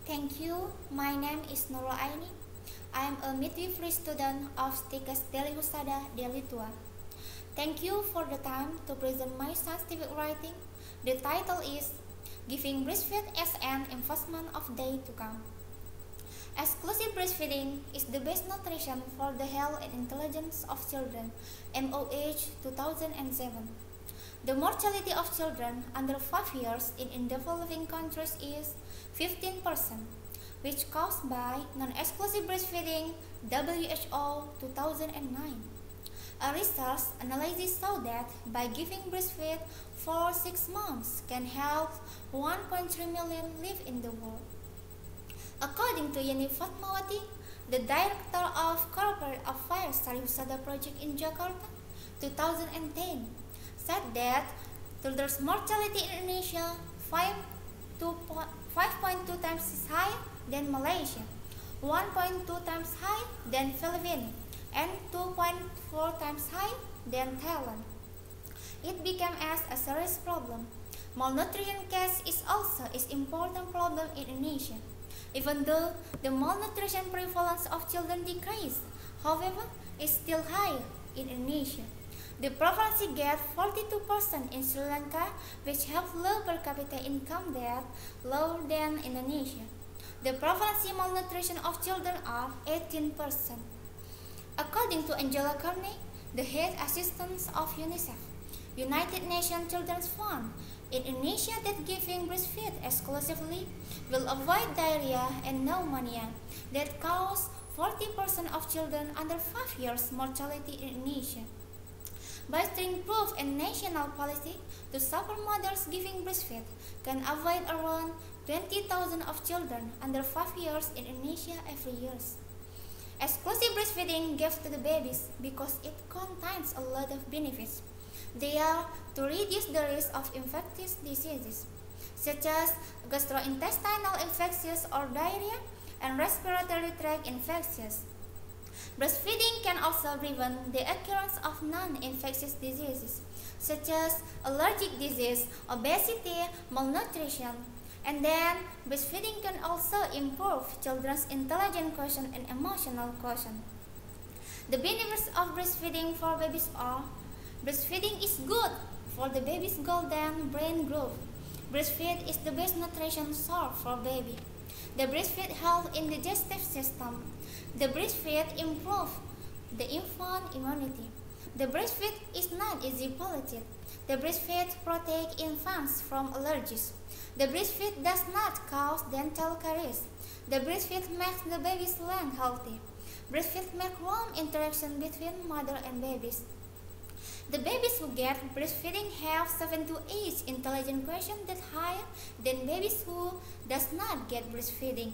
Thank you. My name is Nurul Aini. I am a midwifery student of Stikes Deli Husada, Deli Tua. Thank you for the time to present my scientific writing. The title is Giving Breastfeed as an Investment of Day to Come. Exclusive breastfeeding is the best nutrition for the health and intelligence of children. MOH 2007. The mortality of children under 5 years in developing countries is 15%, which caused by non-exclusive breastfeeding. WHO 2009. A research analysis showed that by giving breastfeed for 6 months can help 1.3 million live in the world. According to Yeni Fatmawati, the director of Corporate Affairs Sari Husada Project in Jakarta, 2010, said that children's mortality in Indonesia 5.2 times higher than Malaysia, 1.2 times higher than Philippines, and 2.4 times higher than Thailand. It became as a serious problem. Malnutrition case is also an important problem in Indonesia. Even though the malnutrition prevalence of children decreased, however, is still high in Indonesia. The prevalence gap 42% in Sri Lanka, which have low per capita income that lower than Indonesia. The prevalence malnutrition of children are 18%. According to Angela Carney, the head assistant of UNICEF, United Nations Children's Fund, in Indonesia that giving breastfeed exclusively will avoid diarrhea and pneumonia that cause 40% of children under 5 years mortality in Indonesia. By string proof and national policy to support mothers giving breastfeed can avoid around 20,000 of children under 5 years in Indonesia every year. Exclusive breastfeeding gives to the babies because it contains a lot of benefits. They are to reduce the risk of infectious diseases, such as gastrointestinal infections or diarrhea and respiratory tract infections. Breastfeeding can also prevent the occurrence of non-infectious diseases, such as allergic disease, obesity, malnutrition. And then, breastfeeding can also improve children's intelligence quotient and emotional quotient. The benefits of breastfeeding for babies are: breastfeeding is good for the baby's golden brain growth. Breastfeed is the best nutrition source for baby. The breastfeed helps in the digestive system. The breastfeed improves the infant immunity. The breastfeed is not easy polluted. The breastfeed protects infants from allergies. The breastfeed does not cause dental caries. The breastfeed makes the baby's lung healthy. Breastfeed makes warm interaction between mother and babies. The babies who get breastfeeding have 7 to 8 intelligence quotient that higher than babies who does not get breastfeeding.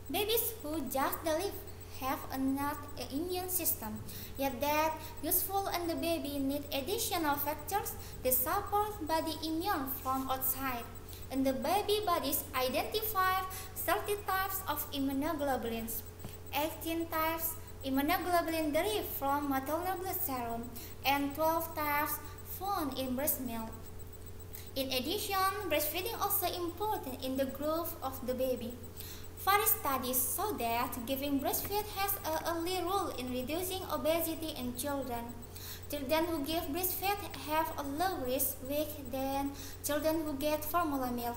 Babies who just deliver have not an immune system, yet that useful and the baby need additional factors that support body immune from outside. And the baby bodies identify 30 types of immunoglobulins, 18 types immunoglobulin derived from maternal blood serum, and 12 types found in breast milk. In addition, breastfeeding also important in the growth of the baby. Various studies show that giving breastfeed has an early role in reducing obesity in children. Children who give breastfeed have a low risk weight than children who get formula milk.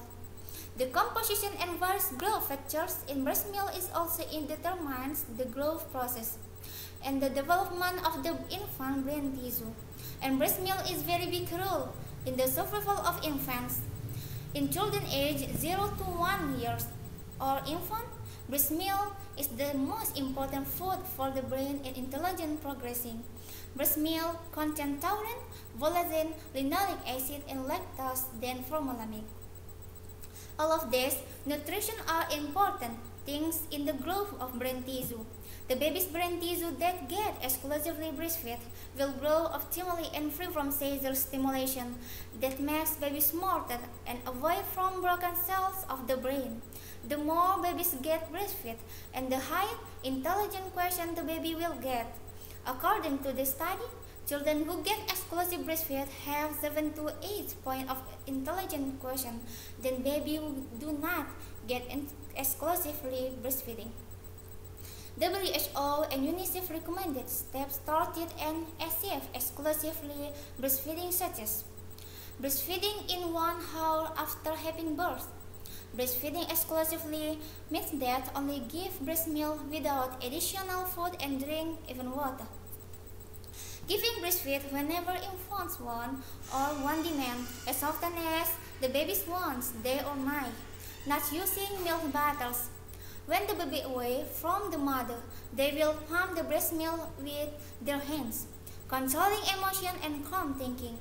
The composition and various growth factors in breast milk is also determines the growth process and the development of the infant brain tissue. And breast milk is very big role in the survival of infants. In children aged 0 to 1 years or infant, breast milk is the most important food for the brain and intelligence progressing. Breast milk contains taurine, volasine, linoleic acid, and lactose than formula milk. All of these nutrition are important things in the growth of brain tissue. The baby's brain tissue that get exclusively breastfed will grow optimally and free from seizure stimulation that makes babies smarter and away from broken cells of the brain. The more babies get breastfed and the higher intelligence quotient the baby will get. According to the study, Children who get exclusive breastfeed have 7 to 8 points of intelligence quotient than babies who do not get exclusively breastfeeding. WHO and UNICEF recommended steps started and achieve exclusively breastfeeding, such as breastfeeding in 1 hour after having birth. Breastfeeding exclusively means that only give breast milk without additional food and drink, even water. Giving breastfeed whenever infants want or want demand, as often as the baby wants, day or night. Not using milk bottles. When the baby away from the mother, they will pump the breast milk with their hands. Controlling emotion and calm thinking.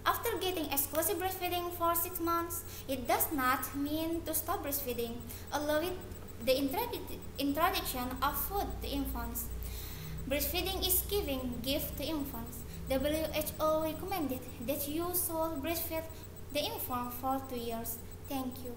After getting exclusive breastfeeding for 6 months, it does not mean to stop breastfeeding, allowing the introduction of food to infants. Breastfeeding is giving gift to infants. WHO recommended that you should breastfeed the infant for 2 years. Thank you.